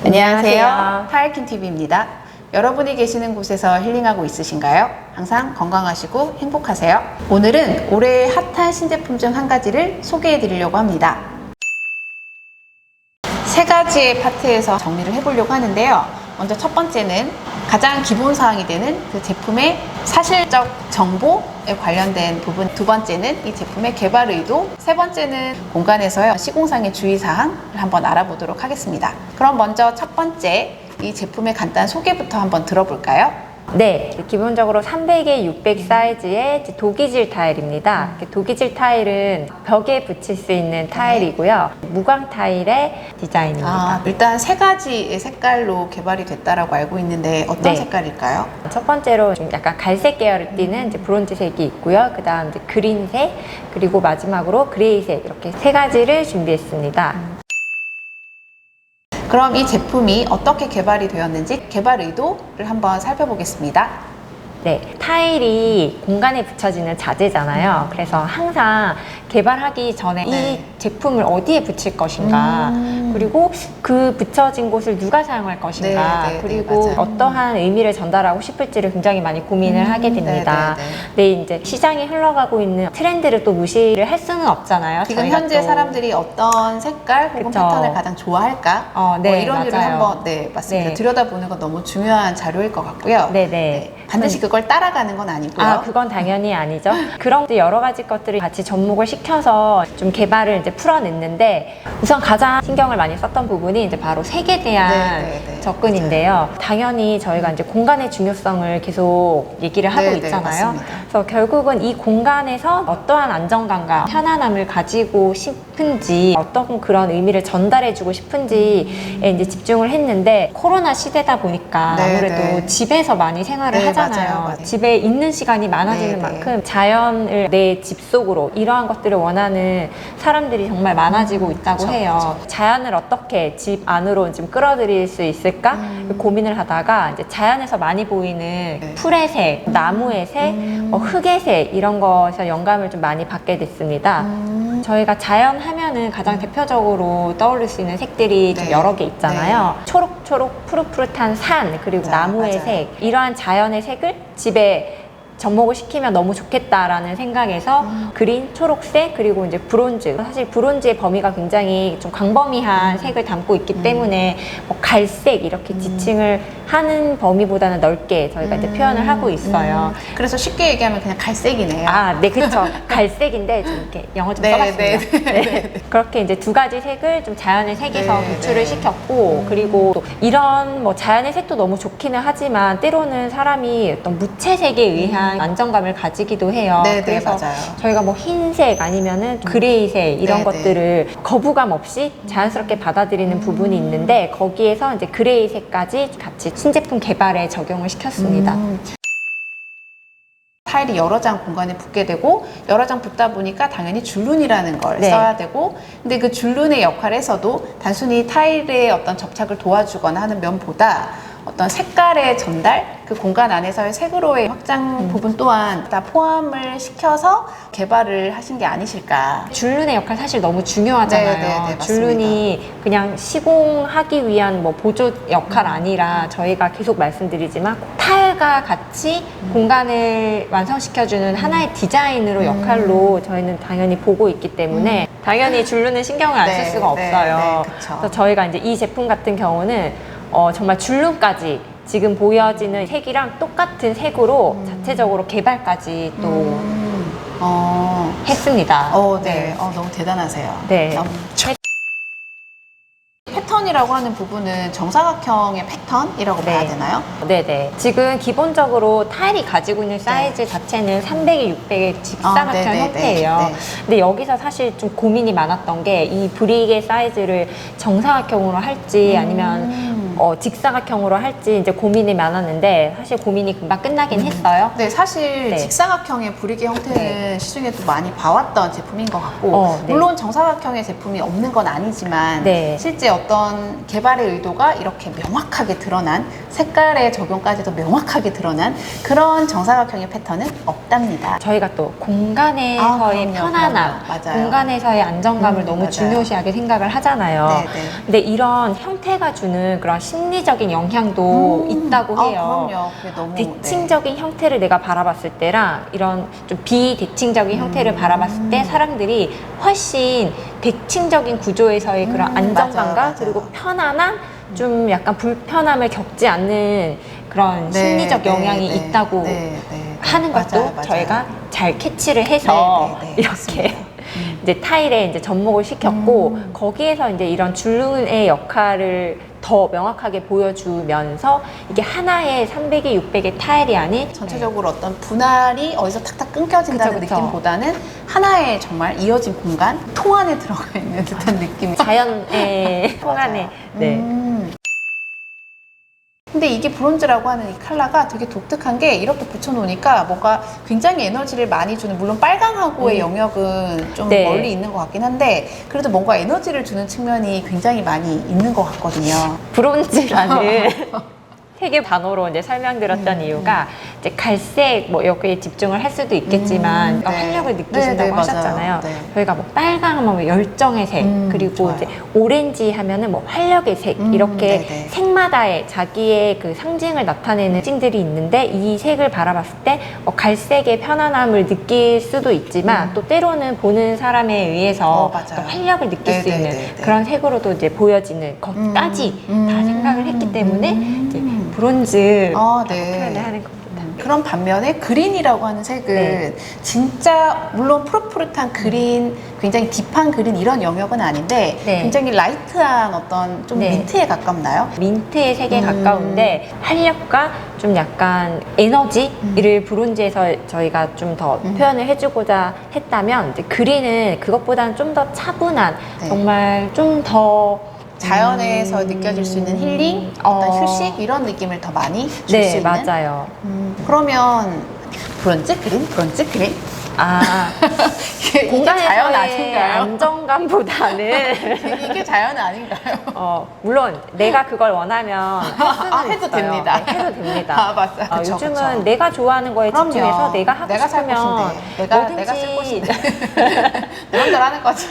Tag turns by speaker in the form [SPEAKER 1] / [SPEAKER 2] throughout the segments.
[SPEAKER 1] 안녕하세요. 타일킨TV입니다. 여러분이 계시는 곳에서 힐링하고 있으신가요? 항상 건강하시고 행복하세요. 오늘은 올해의 핫한 신제품 중 한 가지를 소개해 드리려고 합니다. 세 가지의 파트에서 정리를 해보려고 하는데요. 먼저 첫 번째는 가장 기본 사항이 되는 그 제품의 사실적 정보에 관련된 부분, 두 번째는 이 제품의 개발 의도, 세 번째는 공간에서의 시공상의 주의사항을 한번 알아보도록 하겠습니다. 그럼 먼저 첫 번째 이 제품의 간단한 소개부터 한번 들어볼까요?
[SPEAKER 2] 네, 기본적으로 300에 600 사이즈의 독이질 타일입니다. 독이질 타일은 벽에 붙일 수 있는 타일이고요. 무광 타일의 디자인입니다.
[SPEAKER 1] 일단 세 가지의 색깔로 개발이 됐다라고 알고 있는데 어떤 색깔일까요?
[SPEAKER 2] 첫 번째로 좀 약간 갈색 계열을 띠는 이제 브론즈색이 있고요. 그 다음 이제 그린색, 그리고 마지막으로 그레이색, 이렇게 세 가지를 준비했습니다.
[SPEAKER 1] 그럼 이 제품이 어떻게 개발이 되었는지 개발 의도를 한번 살펴보겠습니다.
[SPEAKER 2] 네, 타일이 공간에 붙여지는 자재잖아요. 그래서 항상 개발하기 전에 이 제품을 어디에 붙일 것인가, 그리고 그 붙여진 곳을 누가 사용할 것인가, 그리고 어떠한 의미를 전달하고 싶을지를 굉장히 많이 고민을 하게 됩니다. 네, 이제 시장이 흘러가고 있는 트렌드를 또 무시를 할 수는 없잖아요.
[SPEAKER 1] 지금 현재 사람들이 어떤 색깔 혹은 패턴을 가장 좋아할까? 이런 일을 한번 맞습니다. 들여다보는 건 너무 중요한 자료일 것 같고요. 반드시 그걸 따라가는 건 아니고요.
[SPEAKER 2] 그건 당연히 아니죠. 그런 여러 가지 것들을 같이 접목을 시켜서 좀 개발을 이제 풀어냈는데, 우선 가장 신경을 많이 썼던 부분이 이제 바로 색에 대한 접근인데요. 당연히 저희가 이제 공간의 중요성을 계속 얘기를 하고 있잖아요. 그래서 결국은 이 공간에서 어떠한 안정감과 편안함을 가지고 싶은지, 어떤 그런 의미를 전달해주고 싶은지에 이제 집중을 했는데, 코로나 시대다 보니까 아무래도 집에서 많이 생활을 하잖아요. 집에 있는 시간이 많아지는 만큼 자연을 내 집 속으로, 이러한 것들을 원하는 사람들이 정말 많아지고 있다고 해요. 자연을 어떻게 집 안으로 좀 끌어들일 수 있을까 고민을 하다가, 이제 자연에서 많이 보이는 풀의 색, 나무의 색, 흙의 색, 이런 것에서 영감을 좀 많이 받게 됐습니다. 저희가 자연 하면은 가장 대표적으로 떠올릴 수 있는 색들이 좀 여러 개 있잖아요. 초록초록 푸릇푸릇한 산, 그리고 나무의 색, 이러한 자연의 색을 집에 접목을 시키면 너무 좋겠다라는 생각에서 그린, 초록색, 그리고 이제 브론즈. 사실 브론즈의 범위가 굉장히 좀 광범위한 색을 담고 있기 때문에 갈색 이렇게 지칭을 하는 범위보다는 넓게 저희가 이제 표현을 하고 있어요.
[SPEAKER 1] 그래서 쉽게 얘기하면 그냥 갈색이네요.
[SPEAKER 2] 네, 그렇죠. 갈색인데 좀 이렇게 영어 좀 써봤습니다. 그렇게 이제 두 가지 색을 좀 자연의 색에서 도출을 시켰고, 그리고 또 이런 뭐 자연의 색도 너무 좋기는 하지만 때로는 사람이 어떤 무채색에 의한 안정감을 가지기도 해요. 그래서 저희가 뭐 흰색 아니면은 그레이색 이런 것들을 거부감 없이 자연스럽게 받아들이는 부분이 있는데, 거기에서 이제 그레이색까지 같이 신제품 개발에 적용을 시켰습니다.
[SPEAKER 1] 타일이 여러 장 공간에 붙게 되고, 여러 장 붙다 보니까 당연히 줄눈이라는 걸 써야 되고, 근데 그 줄눈의 역할에서도 단순히 타일의 어떤 접착을 도와주거나 하는 면보다 어떤 색깔의 전달, 그 공간 안에서의 색으로의 확장 부분 또한 다 포함을 시켜서 개발을 하신 게 아니실까.
[SPEAKER 2] 줄눈의 역할 사실 너무 중요하잖아요. 줄눈이 그냥 시공하기 위한 뭐 보조 역할 아니라, 저희가 계속 말씀드리지만 타일과 같이 공간을 완성시켜주는 하나의 디자인으로 역할로 저희는 당연히 보고 있기 때문에 당연히 줄눈은 신경을 안 쓸 수가 없어요. 그래서 저희가 이제 이 제품 같은 경우는 정말 줄눈까지 지금 보여지는 색이랑 똑같은 색으로 자체적으로 개발까지 또 했습니다.
[SPEAKER 1] 너무 대단하세요. 패턴이라고 하는 부분은 정사각형의 패턴이라고 봐야 되나요?
[SPEAKER 2] 네네. 지금 기본적으로 타일이 가지고 있는 사이즈 자체는 300에 600의 직사각형 형태예요. 근데 여기서 사실 좀 고민이 많았던 게, 이 브릭의 사이즈를 정사각형으로 할지 아니면 직사각형으로 할지 이제 고민이 많았는데 사실 고민이 금방 끝나긴 했어요.
[SPEAKER 1] 네, 사실
[SPEAKER 2] 네.
[SPEAKER 1] 직사각형의 부리개 형태는
[SPEAKER 2] 네.
[SPEAKER 1] 시중에도 많이 봐왔던 제품인 것 같고
[SPEAKER 2] 네.
[SPEAKER 1] 물론 정사각형의 제품이 없는 건 아니지만
[SPEAKER 2] 네.
[SPEAKER 1] 실제 어떤 개발의 의도가 이렇게 명확하게 드러난 색깔의 적용까지도 명확하게 드러난 그런 정사각형의 패턴은 없답니다.
[SPEAKER 2] 저희가 또 공간에서의
[SPEAKER 1] 그럼요,
[SPEAKER 2] 편안함,
[SPEAKER 1] 그럼요. 맞아요.
[SPEAKER 2] 공간에서의 안정감을 너무
[SPEAKER 1] 맞아요.
[SPEAKER 2] 중요시하게 생각을 하잖아요.
[SPEAKER 1] 네, 네.
[SPEAKER 2] 근데 이런 형태가 주는 그런 심리적인 영향도 있다고 해요.
[SPEAKER 1] 그럼요. 그게 너무
[SPEAKER 2] 대칭적인 형태를 내가 바라봤을 때랑 이런 좀 비대칭적인 형태를 바라봤을 때 사람들이 훨씬 대칭적인 구조에서의 그런 안정감과
[SPEAKER 1] 맞아요.
[SPEAKER 2] 그리고 편안함, 좀 약간 불편함을 겪지 않는 그런 심리적 영향이 있다고 하는 것도
[SPEAKER 1] 맞아요.
[SPEAKER 2] 저희가 잘 캐치를 해서 이렇게
[SPEAKER 1] 맞습니다.
[SPEAKER 2] 이제 타일에 이제 접목을 시켰고 거기에서 이제 이런 줄눈의 역할을 더 명확하게 보여주면서 이게 하나의 300에 600의 타일이 아닌
[SPEAKER 1] 전체적으로 어떤 분할이 어디서 탁탁 끊겨진다는
[SPEAKER 2] 그쵸.
[SPEAKER 1] 느낌보다는 하나의 정말 이어진 공간, 통 안에 들어가 있는 듯한 느낌이
[SPEAKER 2] 자연의 통안에
[SPEAKER 1] 근데 이게 브론즈라고 하는 이 컬러가 되게 독특한 게 이렇게 붙여놓으니까 뭔가 굉장히 에너지를 많이 주는 물론 빨강하고의 영역은 좀
[SPEAKER 2] 네.
[SPEAKER 1] 멀리 있는 것 같긴 한데 그래도 뭔가 에너지를 주는 측면이 굉장히 많이 있는 것 같거든요.
[SPEAKER 2] 브론즈라는 색의 단어로 이제 설명드렸던 이유가 이제 갈색 뭐 여기에 집중을 할 수도 있겠지만 활력을 느끼신다고 하셨잖아요.
[SPEAKER 1] 네.
[SPEAKER 2] 저희가 뭐 빨강 하면 뭐 열정의 색 그리고
[SPEAKER 1] 좋아요.
[SPEAKER 2] 이제 오렌지 하면은 뭐 활력의 색 이렇게
[SPEAKER 1] 네네.
[SPEAKER 2] 색마다의 자기의 그 상징을 나타내는 특징들이 있는데 이 색을 바라봤을 때 갈색의 편안함을 느낄 수도 있지만 또 때로는 보는 사람에 의해서
[SPEAKER 1] 맞아요.
[SPEAKER 2] 또 활력을 느낄 수 있는
[SPEAKER 1] 네네네네.
[SPEAKER 2] 그런 색으로도 이제 보여지는 것까지 다 생각을 했기 때문에 이제 브론즈 표현을 하는 겁니다.
[SPEAKER 1] 그런 반면에 그린이라고 하는 색은 진짜 물론 푸릇푸릇한 그린, 굉장히 딥한 그린 이런 영역은 아닌데 굉장히 라이트한 어떤 좀 민트에 가깝나요?
[SPEAKER 2] 민트의 색에 가까운데 활력과 좀 약간 에너지를 브론즈에서 저희가 좀 더 표현을 해주고자 했다면 이제 그린은 그것보다는 좀 더 차분한 정말 좀더
[SPEAKER 1] 자연에서 느껴질 수 있는 힐링, 어떤 휴식 이런 느낌을 더 많이 줄 수 있는.
[SPEAKER 2] 맞아요.
[SPEAKER 1] 그러면 브론즈 그린, 브론즈 그린. 이게 자연
[SPEAKER 2] 공간에서의
[SPEAKER 1] 아닌가요?
[SPEAKER 2] 안정감보다는
[SPEAKER 1] 이게 자연 아닌가요?
[SPEAKER 2] 물론 내가 그걸 원하면
[SPEAKER 1] 해도 됩니다.
[SPEAKER 2] 네, 해도 됩니다.
[SPEAKER 1] 맞아요. 그쵸,
[SPEAKER 2] 요즘은
[SPEAKER 1] 그쵸.
[SPEAKER 2] 내가 좋아하는 거에
[SPEAKER 1] 그럼요.
[SPEAKER 2] 집중해서 내가 하고
[SPEAKER 1] 내가 살
[SPEAKER 2] 싶으면
[SPEAKER 1] 곳인데. 내가 쓸 곳인데. 내 맘대로 하는 거지.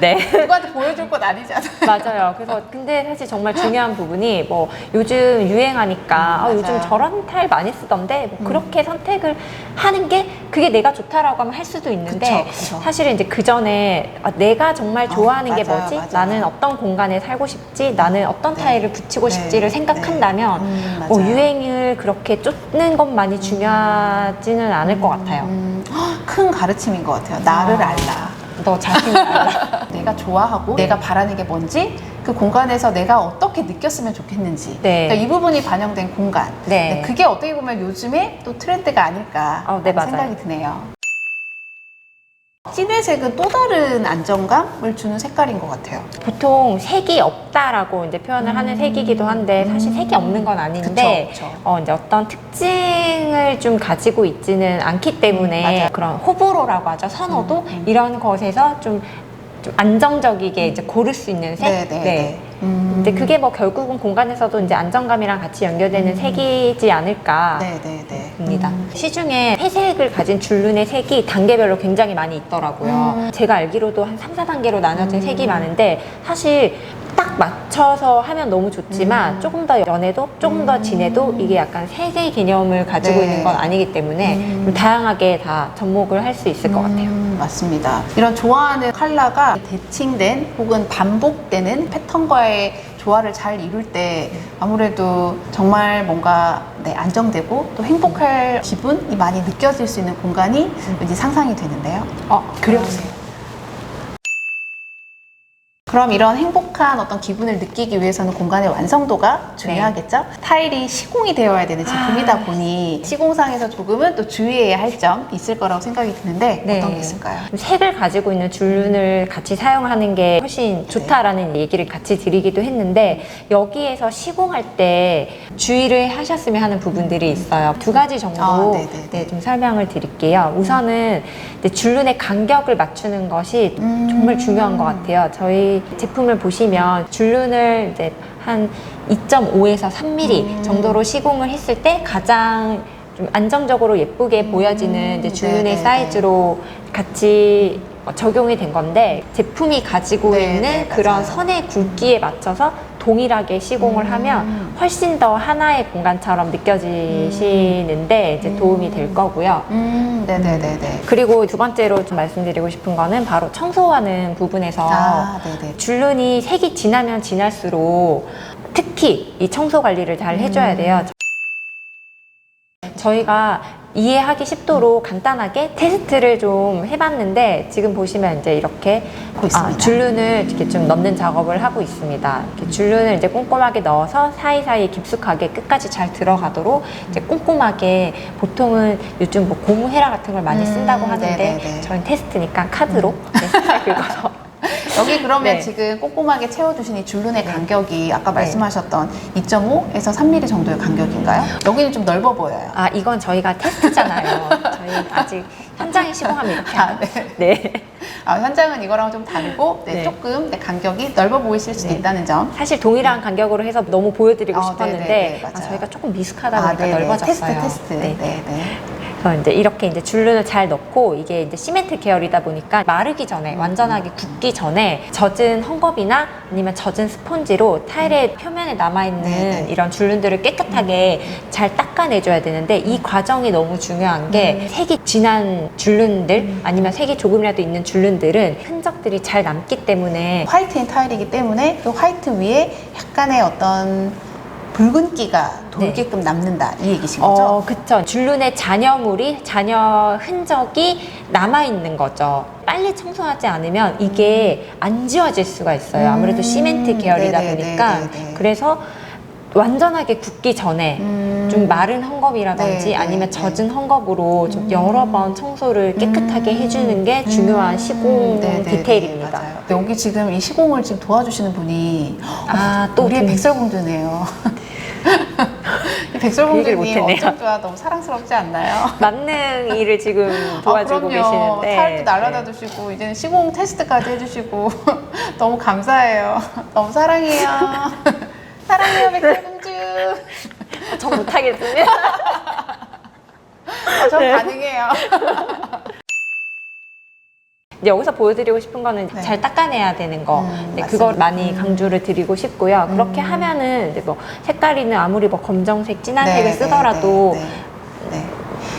[SPEAKER 2] 네.
[SPEAKER 1] 누구한테 보여줄 것 아니잖아.
[SPEAKER 2] 맞아요. 그래서 근데 사실 정말 중요한 부분이 뭐 요즘 유행하니까 요즘 저런 타일 많이 쓰던데 뭐 그렇게 선택을 하는 게 그게 내가 좋다라고 하면 할 수도 있는데
[SPEAKER 1] 그쵸.
[SPEAKER 2] 사실은 이제 그 전에 내가 정말 좋아하는 게
[SPEAKER 1] 맞아요,
[SPEAKER 2] 뭐지?
[SPEAKER 1] 맞아요.
[SPEAKER 2] 나는 어떤 공간에 살고 싶지? 나는 어떤 타일을 붙이고 싶지를 생각한다면
[SPEAKER 1] 맞아요.
[SPEAKER 2] 뭐 유행을 그렇게 쫓는 것만이 중요하지는 않을 것 같아요.
[SPEAKER 1] 큰 가르침인 것 같아요. 나를 알라.
[SPEAKER 2] 너 자신을 알라.
[SPEAKER 1] 내가 좋아하고 내가 바라는 게 뭔지 그 공간에서 내가 어떻게 느꼈으면 좋겠는지
[SPEAKER 2] 네.
[SPEAKER 1] 그러니까 이 부분이 반영된 공간
[SPEAKER 2] 네.
[SPEAKER 1] 그게 어떻게 보면 요즘에 또 트렌드가 아닐까
[SPEAKER 2] 네,
[SPEAKER 1] 하는
[SPEAKER 2] 맞아요.
[SPEAKER 1] 생각이 드네요. 진회색은 또 다른 안정감을 주는 색깔인 것 같아요.
[SPEAKER 2] 보통 색이 없다라고 이제 표현을 하는 색이기도 한데 사실 색이 없는 건 아닌데
[SPEAKER 1] 그쵸.
[SPEAKER 2] 이제 어떤 특징을 좀 가지고 있지는 않기 때문에
[SPEAKER 1] 맞아요.
[SPEAKER 2] 그런 호불호라고 하죠. 선호도 이런 것에서 좀 안정적이게 이제 고를 수 있는 색.
[SPEAKER 1] 네.
[SPEAKER 2] 근데 그게 뭐 결국은 공간에서도 이제 안정감이랑 같이 연결되는 색이지 않을까. 입니다. 시중에 회색을 가진 줄눈의 색이 단계별로 굉장히 많이 있더라고요. 제가 알기로도 한 3, 4단계로 나눠진 색이 많은데 사실 딱 맞춰서 하면 너무 좋지만 조금 더 연해도 조금 더 진해도 이게 약간 색의 개념을 가지고 있는 건 아니기 때문에 좀 다양하게 다 접목을 할 수 있을 것 같아요.
[SPEAKER 1] 맞습니다. 이런 좋아하는 컬러가 대칭된 혹은 반복되는 패턴과의 조화를 잘 이룰 때 아무래도 정말 뭔가 안정되고 또 행복할 기분이 많이 느껴질 수 있는 공간이 왠지 상상이 되는데요. 그려보세요. 그럼 이런 행복감 행복한 어떤 기분을 느끼기 위해서는 공간의 완성도가 중요하겠죠? 타일이 시공이 되어야 되는 제품이다 보니 시공상에서 조금은 또 주의해야 할 점 있을 거라고 생각이 드는데 어떤 게 있을까요?
[SPEAKER 2] 색을 가지고 있는 줄눈을 같이 사용하는 게 훨씬 좋다라는 얘기를 같이 드리기도 했는데 여기에서 시공할 때 주의를 하셨으면 하는 부분들이 있어요. 두 가지 정도 좀 설명을 드릴게요. 우선은 이제 줄눈의 간격을 맞추는 것이 정말 중요한 것 같아요. 저희 제품을 보시면 줄눈을 이제 한 2.5에서 3mm 정도로 시공을 했을 때 가장 좀 안정적으로 예쁘게 보여지는 이제 줄눈의 사이즈로 같이 적용이 된 건데 제품이 가지고 있는 그런 선의 굵기에 맞춰서 동일하게 시공을 하면 훨씬 더 하나의 공간처럼 느껴지시는데 이제 도움이 될 거고요.
[SPEAKER 1] 네네네네.
[SPEAKER 2] 그리고 두 번째로 좀 말씀드리고 싶은 거는 바로 청소하는 부분에서 줄눈이 색이 진하면 진할수록 특히 이 청소 관리를 잘 해줘야 돼요. 저희가 이해하기 쉽도록 간단하게 테스트를 좀 해봤는데 지금 보시면 이제 이렇게 줄눈을 이렇게 좀 넣는 작업을 하고 있습니다. 이렇게 줄눈을 이제 꼼꼼하게 넣어서 사이사이 깊숙하게 끝까지 잘 들어가도록 이제 꼼꼼하게 보통은 요즘 뭐 고무 헤라 같은 걸 많이 쓴다고 하는데 저희는 테스트니까 카드로 살살 긁어서
[SPEAKER 1] 여기 그러면 지금 꼼꼼하게 채워주신 이 줄눈의 간격이 아까 말씀하셨던 2.5에서 3mm 정도의 간격인가요? 여기는 좀 넓어 보여요.
[SPEAKER 2] 아, 이건 저희가 테스트잖아요. 저희 아직 현장에 시공하면 이렇게 네.
[SPEAKER 1] 현장은 이거랑 좀 다르고 조금 간격이 넓어 보이실 수도 있다는 점.
[SPEAKER 2] 사실 동일한 간격으로 해서 너무 보여드리고 싶었는데 저희가 조금 미숙하다 보니까 넓어졌어요.
[SPEAKER 1] 테스트.
[SPEAKER 2] 그래서 이제 이렇게 이제 줄눈을 잘 넣고 이게 이제 시멘트 계열이다 보니까 마르기 전에 완전하게 굳기 전에 젖은 헝겊이나 아니면 젖은 스펀지로 타일의 표면에 남아있는 이런 줄눈들을 깨끗하게 잘 닦아내줘야 되는데 이 과정이 너무 중요한 게 색이 진한 줄눈들 아니면 색이 조금이라도 있는 줄눈들은 흔적들이 잘 남기 때문에
[SPEAKER 1] 화이트인 타일이기 때문에 그 화이트 위에 약간의 어떤 붉은기가 돌게끔 남는다 이 얘기신 거죠?
[SPEAKER 2] 그쵸. 줄눈의 잔여 흔적이 남아있는 거죠. 빨리 청소하지 않으면 이게 안 지워질 수가 있어요. 아무래도 시멘트 계열이다 보니까. 그래서 완전하게 굳기 전에 좀 마른 헝겊이라든지 아니면 젖은 헝겊으로 좀 여러 번 청소를 깨끗하게 해주는 게 중요한 시공 디테일입니다.
[SPEAKER 1] 맞아요. 여기 지금 이 시공을 지금 도와주시는 분이 또 우리의 백설공주네요. 백설공주님 어쩜 좋아. 너무 사랑스럽지 않나요?
[SPEAKER 2] 만능 일을 지금 도와주고 계시는데
[SPEAKER 1] 타일도 날라다 주시고 이제는 시공 테스트까지 해주시고 너무 감사해요. 너무 사랑해요. 사랑해요 백설공주.
[SPEAKER 2] 저 못하겠습니다.
[SPEAKER 1] 저 가능해요.
[SPEAKER 2] 여기서 보여드리고 싶은 거는 잘 닦아내야 되는 거 그걸 많이 강조를 드리고 싶고요. 그렇게 하면은 이제 뭐 색깔이는 아무리 뭐 검정색, 진한색을 쓰더라도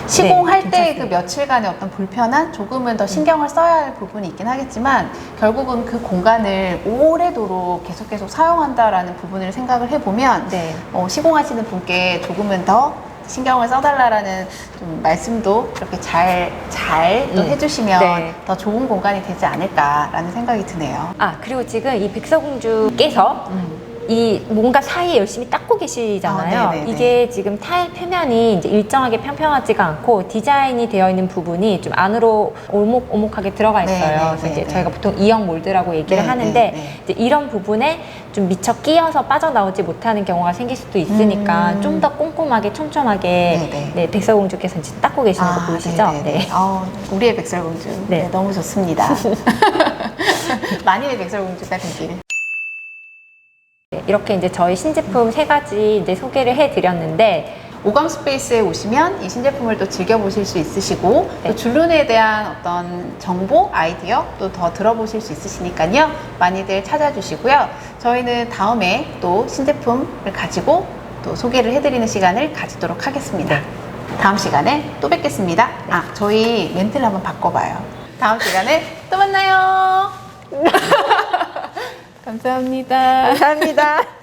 [SPEAKER 1] 시공할 때 그 며칠간의 어떤 불편한 조금은 더 신경을 써야 할 부분이 있긴 하겠지만 결국은 그 공간을 오래도록 계속 사용한다라는 부분을 생각을 해보면 시공하시는 분께 조금은 더 신경을 써달라는 좀 말씀도 이렇게 잘 또 해주시면 더 좋은 공간이 되지 않을까라는 생각이 드네요.
[SPEAKER 2] 그리고 지금 이 백설공주께서 이 뭔가 사이에 열심히 닦고 계시잖아요. 이게 지금 타일 표면이 이제 일정하게 평평하지가 않고 디자인이 되어 있는 부분이 좀 안으로 오목오목하게 들어가 있어요. 그래서 이제 저희가 보통 이형 몰드라고 얘기를 하는데 이제 이런 부분에 좀 미처 끼어서 빠져나오지 못하는 경우가 생길 수도 있으니까 좀 더 꼼꼼하게 촘촘하게 백설공주께서 이제 닦고 계시는 거 보이시죠?
[SPEAKER 1] 우리의 백설공주 너무 좋습니다. 만일의 백설공주가 되길.
[SPEAKER 2] 이렇게 이제 저희 신제품 3가지 이제 소개를 해드렸는데
[SPEAKER 1] 오감 스페이스에 오시면 이 신제품을 또 즐겨보실 수 있으시고 또 줄눈에 대한 어떤 정보, 아이디어 또 더 들어보실 수 있으시니까요. 많이들 찾아주시고요. 저희는 다음에 또 신제품을 가지고 또 소개를 해드리는 시간을 가지도록 하겠습니다. 다음 시간에 또 뵙겠습니다. 저희 멘트를 한번 바꿔봐요. 다음 시간에 또 만나요. 감사합니다.
[SPEAKER 2] 감사합니다.